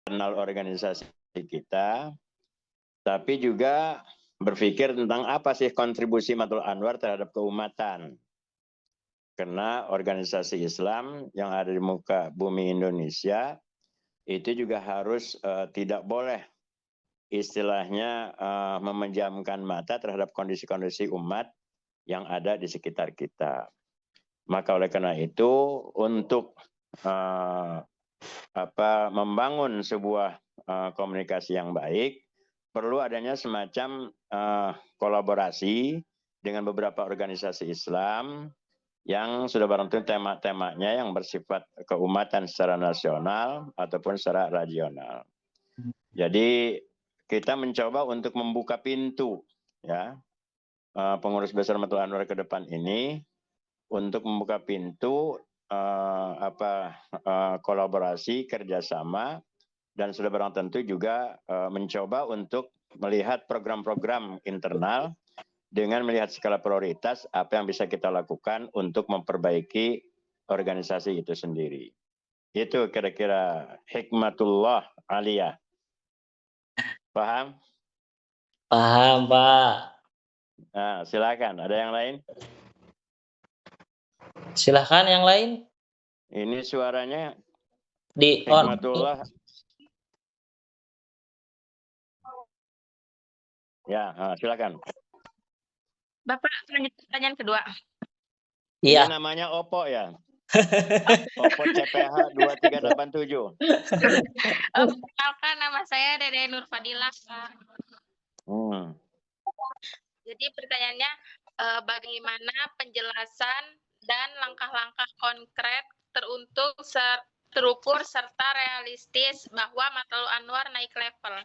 internal organisasi kita, tapi juga berpikir tentang apa sih kontribusi Matul Anwar terhadap keumatan. Karena organisasi Islam yang ada di muka bumi Indonesia itu juga harus tidak boleh istilahnya memejamkan mata terhadap kondisi-kondisi umat yang ada di sekitar kita. Maka oleh karena itu untuk membangun sebuah komunikasi yang baik, perlu adanya semacam kolaborasi dengan beberapa organisasi Islam yang sudah barang tentu tema-temanya yang bersifat keumatan secara nasional ataupun secara regional. Jadi kita mencoba untuk membuka pintu, ya, pengurus besar Matul Anwar ke depan ini untuk membuka pintu kolaborasi kerjasama dan sudah barang tentu juga mencoba untuk melihat program-program internal dengan melihat skala prioritas apa yang bisa kita lakukan untuk memperbaiki organisasi itu sendiri. Itu kira-kira hikmatullah aliyah. Paham? Paham, Pak. Nah, silakan. Ada yang lain? Silahkan yang lain. Ini suaranya Di on. hikmatullah. Ya, silakan. Bapak, lanjut pertanyaan kedua. Iya. Ini namanya Oppo ya? Oppo CPH 2387. Perkenalkan, nama saya Dede Nur Fadilah, Pak. Jadi pertanyaannya, bagaimana penjelasan dan langkah-langkah konkret terukur serta realistis bahwa Matul Anwar naik level?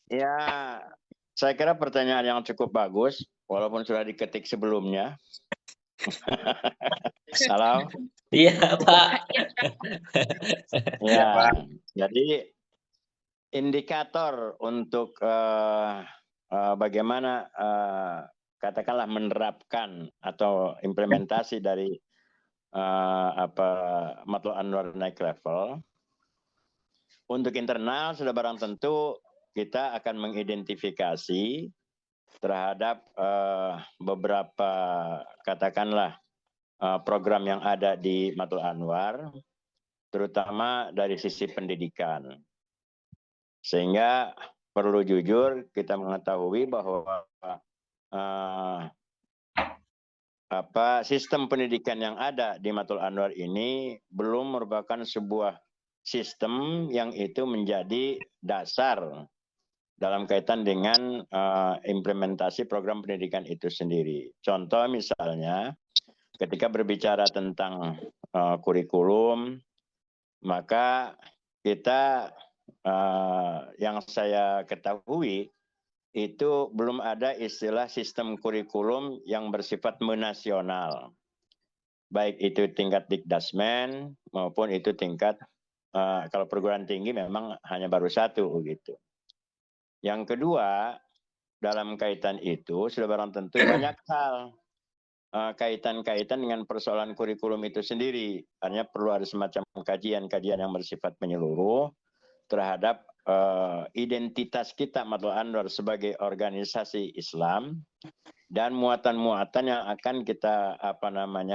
Ya, saya kira pertanyaan yang cukup bagus, walaupun sudah diketik sebelumnya. Halo? Iya, Pak. Ya, jadi indikator untuk bagaimana katakanlah menerapkan atau implementasi dari Matul Anwar naik level. Untuk internal sudah barang tentu kita akan mengidentifikasi terhadap beberapa katakanlah program yang ada di Matul Anwar, terutama dari sisi pendidikan. Sehingga perlu jujur kita mengetahui bahwa sistem pendidikan yang ada di Matul Anwar ini belum merupakan sebuah sistem yang itu menjadi dasar dalam kaitan dengan implementasi program pendidikan itu sendiri. Contoh misalnya, ketika berbicara tentang kurikulum, maka kita yang saya ketahui itu belum ada istilah sistem kurikulum yang bersifat menasional. Baik itu tingkat Dikdasmen maupun itu tingkat kalau perguruan tinggi memang hanya baru satu gitu. Yang kedua, dalam kaitan itu sudah barang tentu banyak hal kaitan-kaitan dengan persoalan kurikulum itu sendiri. Artinya perlu ada semacam kajian-kajian yang bersifat menyeluruh terhadap identitas kita Matul Anwar sebagai organisasi Islam dan muatan-muatan yang akan kita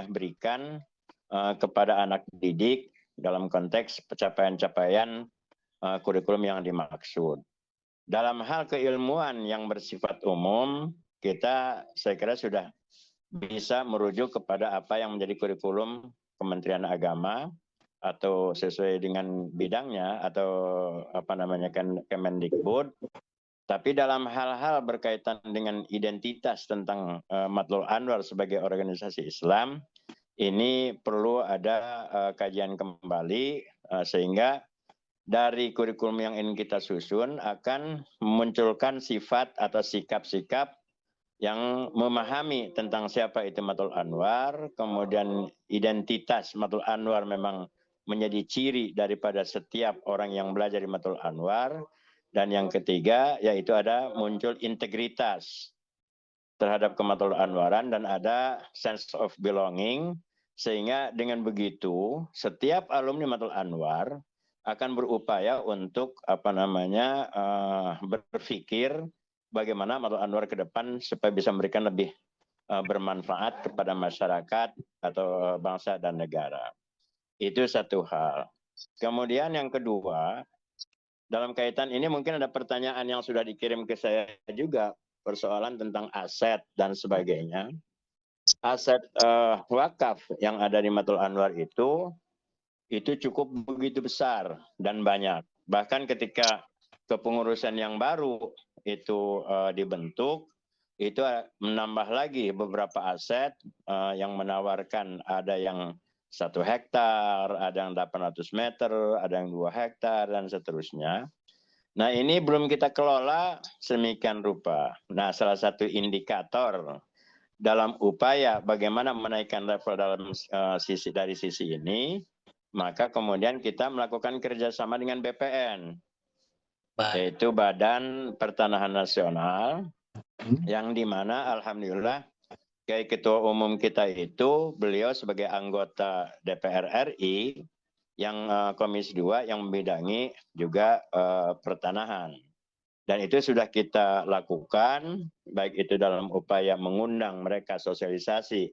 berikan kepada anak didik dalam konteks pencapaian-capaian kurikulum yang dimaksud. Dalam hal keilmuan yang bersifat umum, kita saya kira sudah bisa merujuk kepada apa yang menjadi kurikulum Kementerian Agama atau sesuai dengan bidangnya atau Kemendikbud. Tapi dalam hal-hal berkaitan dengan identitas tentang Matul Anwar sebagai organisasi Islam, ini perlu ada kajian kembali sehingga dari kurikulum yang ingin kita susun akan memunculkan sifat atau sikap-sikap yang memahami tentang siapa itu Matul Anwar, kemudian identitas Matul Anwar memang menjadi ciri daripada setiap orang yang belajar di Matul Anwar, dan yang ketiga yaitu ada muncul integritas terhadap Matul Anwaran dan ada sense of belonging, sehingga dengan begitu setiap alumni Matul Anwar akan berupaya untuk berpikir bagaimana Matul Anwar ke depan supaya bisa memberikan lebih bermanfaat kepada masyarakat atau bangsa dan negara. Itu satu hal. Kemudian yang kedua, dalam kaitan ini mungkin ada pertanyaan yang sudah dikirim ke saya juga, persoalan tentang aset dan sebagainya. Aset wakaf yang ada di Matul Anwar itu cukup begitu besar dan banyak. Bahkan ketika kepengurusan yang baru itu dibentuk, itu menambah lagi beberapa aset yang menawarkan, ada yang 1 hektar, ada yang 800 meter, ada yang 2 hektar, dan seterusnya. Nah, ini belum kita kelola semikian rupa. Nah, salah satu indikator dalam upaya bagaimana menaikkan level dalam dari sisi ini, maka kemudian kita melakukan kerjasama dengan BPN, yaitu Badan Pertanahan Nasional, yang dimana alhamdulillah kayak Ketua Umum kita itu beliau sebagai anggota DPR RI yang Komisi 2 yang membidangi juga pertanahan. Dan itu sudah kita lakukan, baik itu dalam upaya mengundang mereka sosialisasi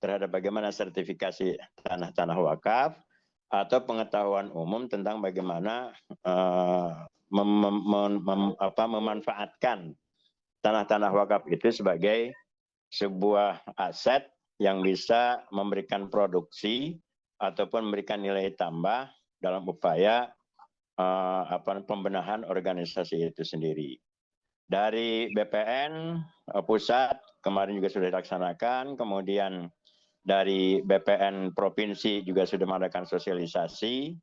terhadap bagaimana sertifikasi tanah-tanah wakaf, atau pengetahuan umum tentang bagaimana memanfaatkan tanah-tanah wakaf itu sebagai sebuah aset yang bisa memberikan produksi ataupun memberikan nilai tambah dalam upaya pembenahan organisasi itu sendiri. Dari BPN pusat kemarin juga sudah dilaksanakan, kemudian dari BPN provinsi juga sudah mengadakan sosialisasi,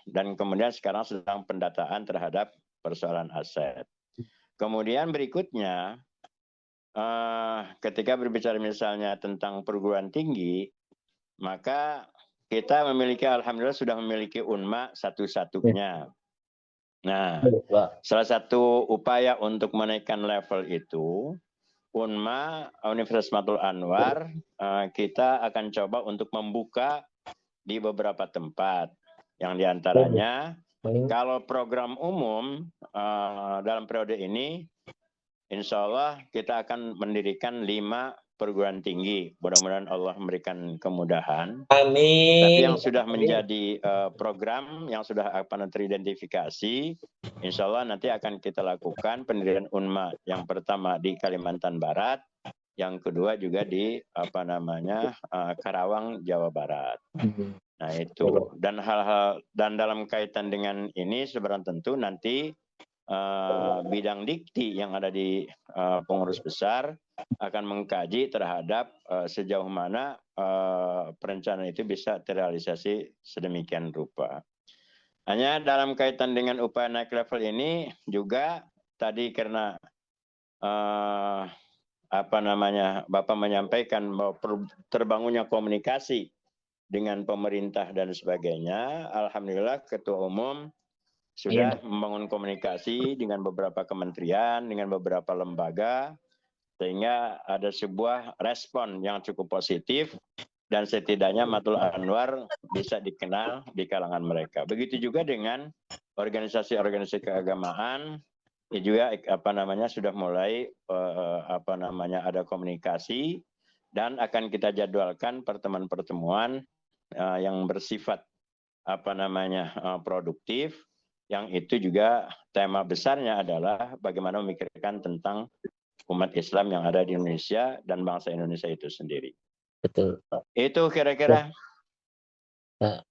dan kemudian sekarang sedang pendataan terhadap persoalan aset. Kemudian berikutnya, ketika berbicara misalnya tentang perguruan tinggi, maka kita memiliki, alhamdulillah sudah memiliki UNMA satu-satunya. Nah, salah satu upaya untuk menaikkan level itu, UNMA Universitas Matul Anwar, kita akan coba untuk membuka di beberapa tempat. Yang diantaranya, kalau program umum dalam periode ini, insya Allah kita akan mendirikan 5 perguruan tinggi. Mudah-mudahan Allah memberikan kemudahan. Amin. Tapi yang sudah menjadi program, yang sudah teridentifikasi, insya Allah nanti akan kita lakukan pendirian UNMA yang pertama di Kalimantan Barat, yang kedua juga di Karawang, Jawa Barat. Nah itu, dan hal-hal, dan dalam kaitan dengan ini sebenarnya tentu nanti bidang dikti yang ada di pengurus besar akan mengkaji terhadap sejauh mana perencanaan itu bisa terrealisasi sedemikian rupa. Hanya dalam kaitan dengan upaya naik level ini juga tadi karena Bapak menyampaikan bahwa terbangunnya komunikasi dengan pemerintah dan sebagainya, alhamdulillah Ketua Umum sudah membangun komunikasi dengan beberapa kementerian, dengan beberapa lembaga, sehingga ada sebuah respon yang cukup positif, dan setidaknya Matul Anwar bisa dikenal di kalangan mereka. Begitu juga dengan organisasi-organisasi keagamaan, juga sudah mulai ada komunikasi, dan akan kita jadwalkan pertemuan-pertemuan yang bersifat produktif, yang itu juga tema besarnya adalah bagaimana memikirkan tentang umat Islam yang ada di Indonesia dan bangsa Indonesia itu sendiri. Betul. Itu kira-kira.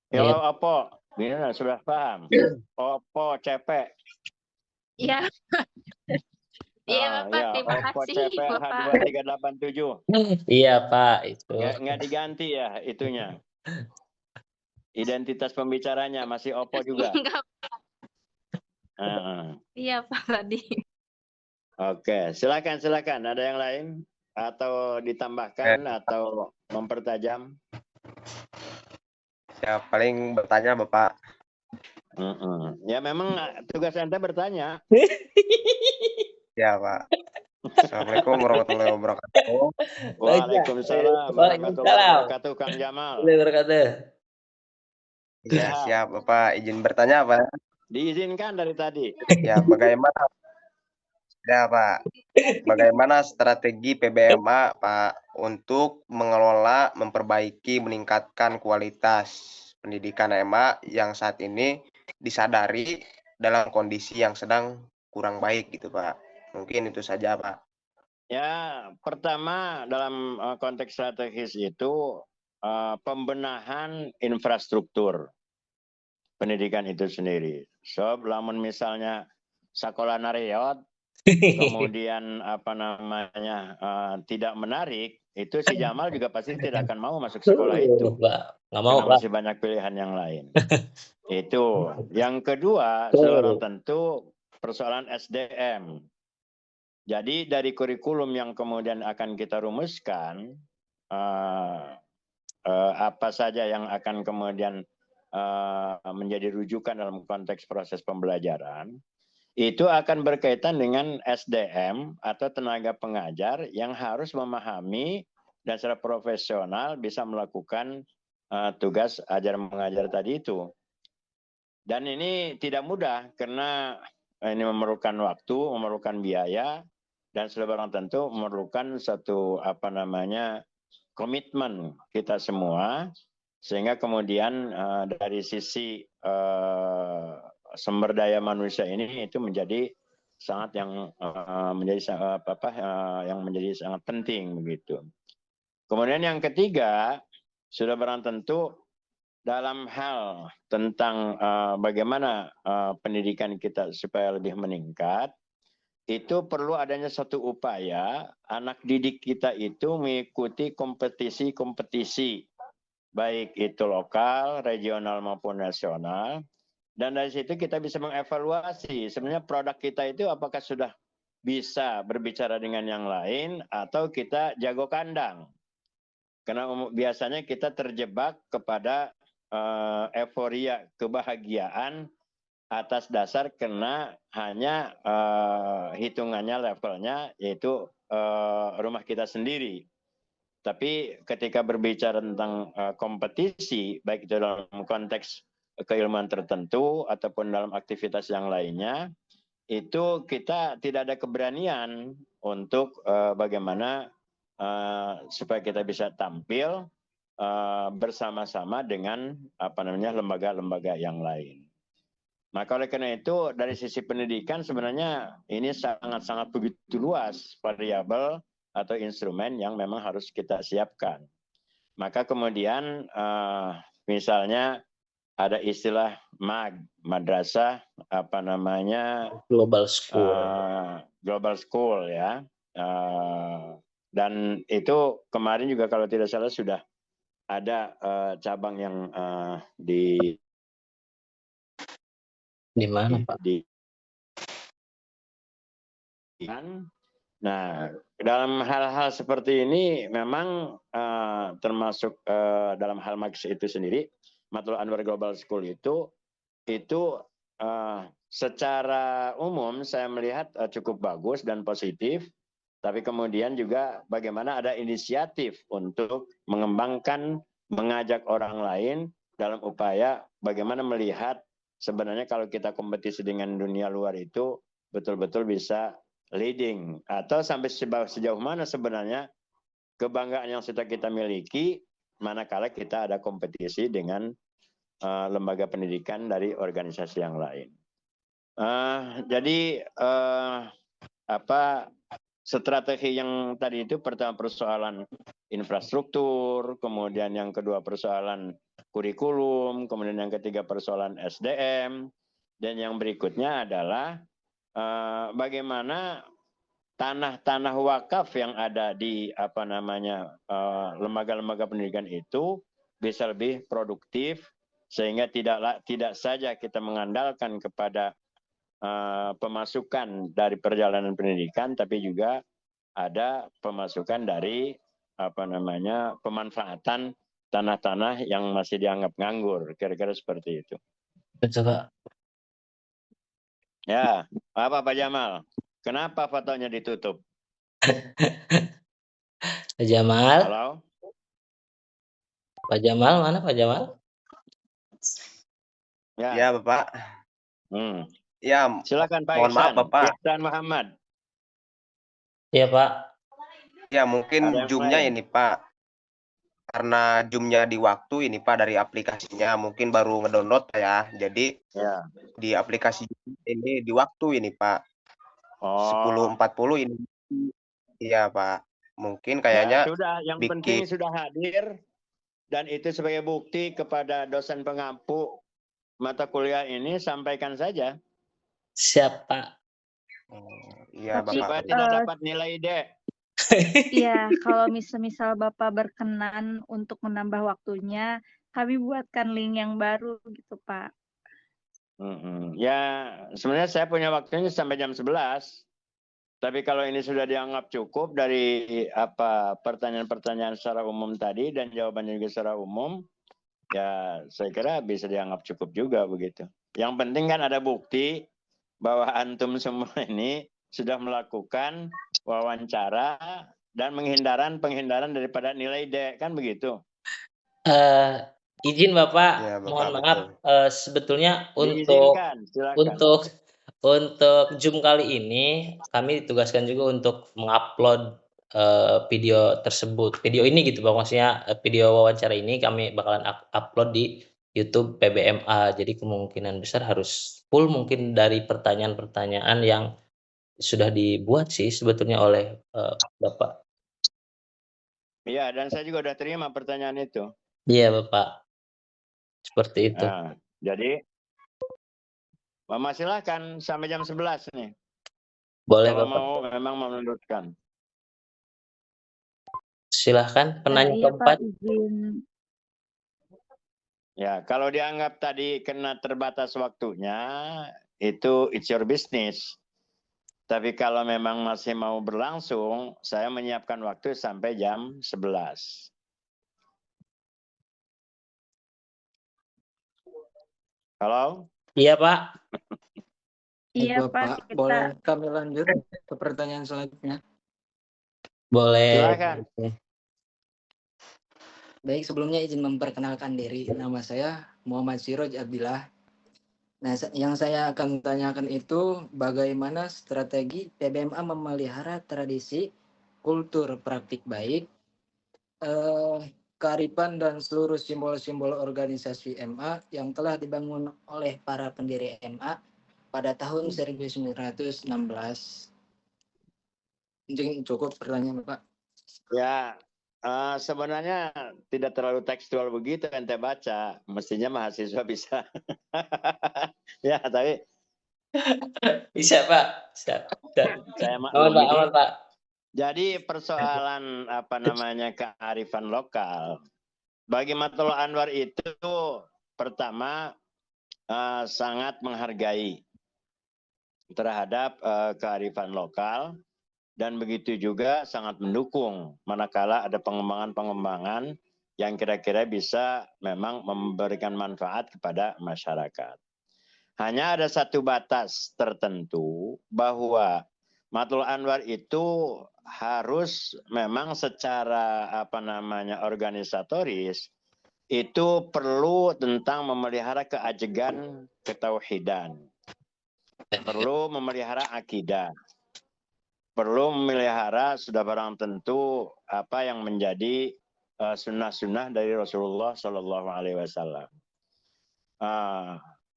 Kalau Opo, Bina sudah paham? Opo cepek. Iya. Iya Bapak, terima Opo kasih cepek Bapak. H2387. Iya Pak, itu. Nggak diganti ya itunya. Identitas pembicaranya masih Opo juga. Enggak. Iya Pak tadi. Oke, silakan. Ada yang lain atau ditambahkan atau mempertajam? Ya paling bertanya Bapak. Ya memang tugas Anda bertanya. Ya Pak. Assalamualaikum warahmatullahi wabarakatuh. Waalaikumsalam warahmatullahi wabarakatuh, Kang Jamal. Waalaikumsalam. Ya, Ya, siap Bapak. Izin bertanya Pak. diizinkan dari tadi. Ya, bagaimana strategi PBMA Pak untuk mengelola, memperbaiki, meningkatkan kualitas pendidikan MA yang saat ini disadari dalam kondisi yang sedang kurang baik gitu Pak. Mungkin itu saja Pak. Ya, pertama dalam konteks strategis itu pembenahan infrastruktur pendidikan itu sendiri. So, lamun misalnya sekolah nareot, kemudian tidak menarik, itu si Jamal juga pasti tidak akan mau masuk sekolah itu. Pak. Nggak mau, Karena Pak. masih banyak pilihan yang lain. Itu. Yang kedua, Betul. seorang tentu persoalan SDM. Jadi dari kurikulum yang kemudian akan kita rumuskan, apa saja yang akan kemudian menjadi rujukan dalam konteks proses pembelajaran, itu akan berkaitan dengan SDM atau tenaga pengajar yang harus memahami dan secara profesional bisa melakukan tugas ajar mengajar tadi itu. Dan ini tidak mudah karena ini memerlukan waktu, memerlukan biaya, dan sebarang tentu memerlukan satu komitmen kita semua, sehingga kemudian dari sisi sumber daya manusia ini itu menjadi sangat yang menjadi sangat penting begitu. Kemudian yang ketiga, sudah barang tentu dalam hal tentang bagaimana pendidikan kita supaya lebih meningkat, itu perlu adanya satu upaya anak didik kita itu mengikuti kompetisi-kompetisi, baik itu lokal, regional maupun nasional. Dan dari situ kita bisa mengevaluasi sebenarnya produk kita itu apakah sudah bisa berbicara dengan yang lain atau kita jago kandang. Karena biasanya kita terjebak kepada euforia kebahagiaan atas dasar karena hanya hitungannya levelnya yaitu rumah kita sendiri. Tapi ketika berbicara tentang kompetisi, baik itu dalam konteks keilmuan tertentu ataupun dalam aktivitas yang lainnya, itu kita tidak ada keberanian untuk bagaimana supaya kita bisa tampil bersama-sama dengan lembaga-lembaga yang lain. Maka oleh karena itu dari sisi pendidikan sebenarnya ini sangat-sangat begitu luas variabel atau instrumen yang memang harus kita siapkan. Maka kemudian misalnya ada istilah madrasah Global school. Global school ya. Dan itu kemarin juga kalau tidak salah sudah ada cabang yang di mana Pak? Nah, dalam hal-hal seperti ini memang termasuk dalam hal Max itu sendiri, Matul Anwar Global School itu secara umum saya melihat cukup bagus dan positif, tapi kemudian juga bagaimana ada inisiatif untuk mengembangkan, mengajak orang lain dalam upaya bagaimana melihat sebenarnya kalau kita kompetisi dengan dunia luar itu betul-betul bisa leading atau sampai sejauh mana sebenarnya kebanggaan yang sudah kita miliki manakala kita ada kompetisi dengan lembaga pendidikan dari organisasi yang lain. Jadi strategi yang tadi itu pertama persoalan infrastruktur, kemudian yang kedua persoalan kurikulum, kemudian yang ketiga persoalan SDM, dan yang berikutnya adalah bagaimana tanah-tanah wakaf yang ada di lembaga-lembaga pendidikan itu bisa lebih produktif sehingga tidak saja kita mengandalkan kepada pemasukan dari perjalanan pendidikan, tapi juga ada pemasukan dari pemanfaatan tanah-tanah yang masih dianggap nganggur, kira-kira seperti itu. Betul Pak. Ya, apa Pak Jamal? Kenapa fotonya ditutup? Pak Jamal? Halo? Pak Jamal, mana Pak Jamal? Ya. Ya, Bapak. Ya, Silakan Pak mohon maaf, Ihsan. Bapak. Ihsan Muhammad. Iya, Pak. Ya, Ada mungkin yang Zoom-nya lain? ini, Pak. Karena Zoom-nya di waktu ini, Pak, dari aplikasinya mungkin baru ngedownload ya. Jadi Ya. di aplikasi ini di waktu ini, Pak. Oh. 10.40 ini. Iya, Pak. Mungkin Ya kayaknya sudah, yang penting bikin sudah hadir dan itu sebagai bukti kepada dosen pengampu mata kuliah ini, sampaikan saja. Siap, Pak. Iya, Tapi, Supaya Bapak. tidak dapat nilai D. Iya, kalau misal Bapak berkenan untuk menambah waktunya, kami buatkan link yang baru gitu, Pak. Ya, sebenarnya saya punya waktunya sampai jam 11. Tapi kalau ini sudah dianggap cukup dari pertanyaan-pertanyaan secara umum tadi dan jawabannya juga secara umum, ya saya kira bisa dianggap cukup juga begitu. Yang penting kan ada bukti bahwa antum semua ini sudah melakukan wawancara dan penghindaran daripada nilai D, kan begitu? Izin Bapak, Ya, Bapak, mohon maaf, sebetulnya Diizinkan, silakan. untuk Zoom kali ini kami ditugaskan juga untuk mengupload video tersebut, video ini gitu Pak, maksudnya video wawancara ini kami bakalan upload di YouTube PBMA. Jadi kemungkinan besar harus full mungkin dari pertanyaan-pertanyaan yang sudah dibuat sih sebetulnya oleh Bapak. Iya, dan saya juga udah terima pertanyaan itu. Iya Bapak, seperti itu. Nah, jadi Mama silahkan sampai jam 11 nih. Boleh Kalau Bapak. mau memang melanjutkan. Silahkan penanya Iya, keempat. Pak, izin. Ya, kalau dianggap tadi kena terbatas waktunya, itu it's your business. Tapi kalau memang masih mau berlangsung, saya menyiapkan waktu sampai jam 11. Halo? Iya Pak. Iya, Pak, Bapak, boleh kami lanjut ke pertanyaan selanjutnya? Boleh. Silakan. Baik, sebelumnya izin memperkenalkan diri. Nama saya Muhammad Siroj Abdillah. Nah, yang saya akan tanyakan itu bagaimana strategi PBMA memelihara tradisi, kultur praktik baik, kearifan dan seluruh simbol-simbol organisasi MA yang telah dibangun oleh para pendiri MA pada tahun 1916. Mungkin cukup pertanyaan Pak. Ya, sebenarnya tidak terlalu tekstual begitu ente baca. Mestinya mahasiswa bisa. Ya, tapi Bisa Pak. saya Aman Pak. Jadi persoalan kearifan lokal. Bagi Matul Anwar itu pertama sangat menghargai terhadap kearifan lokal dan begitu juga sangat mendukung manakala ada pengembangan-pengembangan yang kira-kira bisa memang memberikan manfaat kepada masyarakat. Hanya ada satu batas tertentu bahwa Matul Anwar itu harus memang secara organisatoris itu perlu tentang memelihara keajegan ketauhidan. Perlu memelihara akidah. Perlu memelihara sudah barang tentu apa yang menjadi sunnah-sunnah dari Rasulullah Shallallahu Alaihi Wasallam.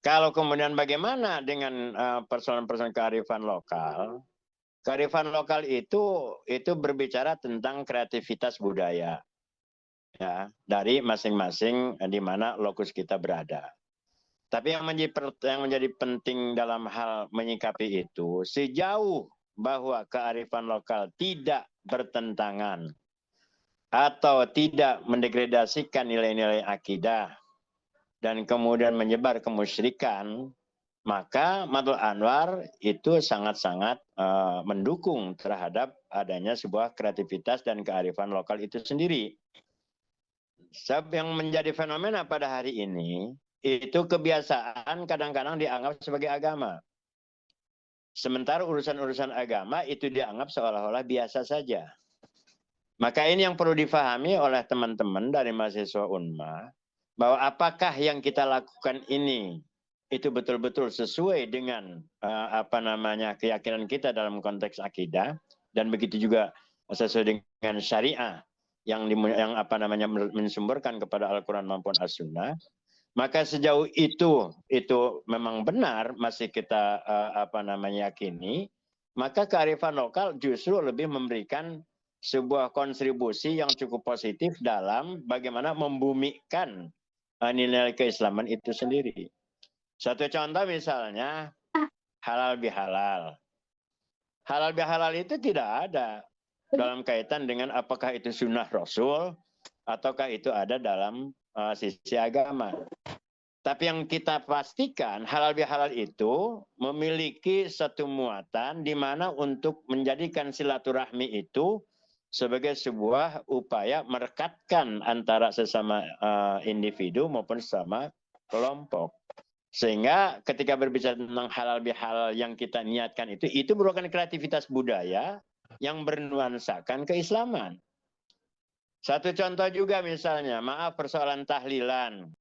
Kalau kemudian bagaimana dengan persoalan-persoalan kearifan lokal? Kearifan lokal itu berbicara tentang kreativitas budaya, ya, dari masing-masing di mana lokus kita berada. Tapi yang menjadi penting dalam hal menyikapi itu, sejauh bahwa kearifan lokal tidak bertentangan atau tidak mendegradasikan nilai-nilai akidah dan kemudian menyebar kemusyrikan, maka Matul Anwar itu sangat-sangat mendukung terhadap adanya sebuah kreativitas dan kearifan lokal itu sendiri. Sebab yang menjadi fenomena pada hari ini, itu kebiasaan kadang-kadang dianggap sebagai agama. Sementara urusan-urusan agama itu dianggap seolah-olah biasa saja. Maka ini yang perlu difahami oleh teman-teman dari mahasiswa UNMA, bahwa apakah yang kita lakukan ini itu betul-betul sesuai dengan keyakinan kita dalam konteks akidah, dan begitu juga sesuai dengan syariah yang mensumberkan kepada Al-Quran maupun As-Sunnah, maka sejauh itu memang benar masih kita yakini, maka kearifan lokal justru lebih memberikan sebuah kontribusi yang cukup positif dalam bagaimana membumikan nilai keislaman itu sendiri. Satu contoh misalnya halal bihalal. Halal bihalal itu tidak ada dalam kaitan dengan apakah itu sunnah Rasul ataukah itu ada dalam sisi agama. Tapi yang kita pastikan halal bihalal itu memiliki satu muatan di mana untuk menjadikan silaturahmi itu sebagai sebuah upaya merekatkan antara sesama individu maupun sesama kelompok. Sehingga ketika berbicara tentang halal bihalal yang kita niatkan itu merupakan kreativitas budaya yang bernuansakan keislaman. Satu contoh juga misalnya, maaf persoalan tahlilan.